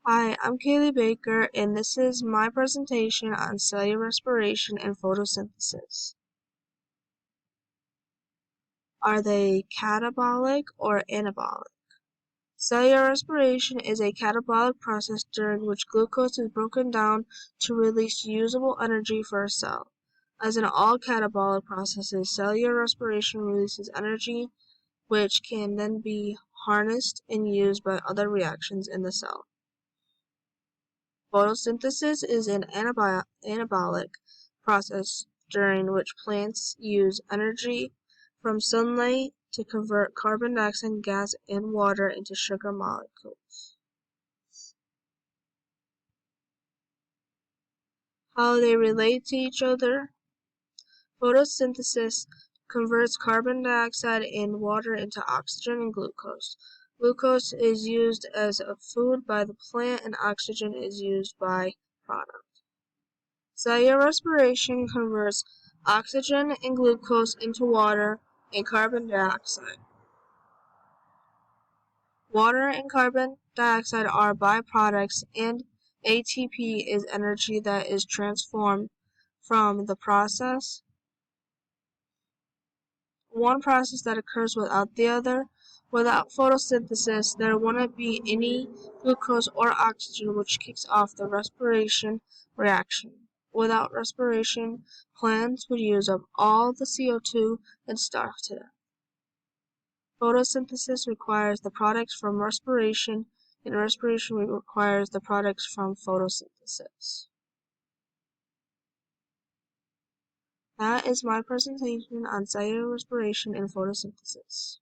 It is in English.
Hi, I'm Kaylee Baker, and this is my presentation on cellular respiration and photosynthesis. Are they catabolic or anabolic? Cellular respiration is a catabolic process during which glucose is broken down to release usable energy for a cell. As in all catabolic processes, cellular respiration releases energy which can then be harnessed and used by other reactions in the cell. Photosynthesis is an anabolic process during which plants use energy from sunlight to convert carbon dioxide gas and water into sugar molecules. How they relate to each other? Photosynthesis converts carbon dioxide and water into oxygen and glucose. Glucose is used as a food by the plant and oxygen is used by product. Cellular respiration converts oxygen and glucose into water and carbon dioxide. Water and carbon dioxide are byproducts, and ATP is energy that is transformed from the process. One process that occurs without the other. Without photosynthesis, there wouldn't be any glucose or oxygen, which kicks off the respiration reaction. Without respiration, plants would use up all the CO2 and starve to death. Photosynthesis requires the products from respiration, and respiration requires the products from photosynthesis. That is my presentation on cellular respiration and photosynthesis.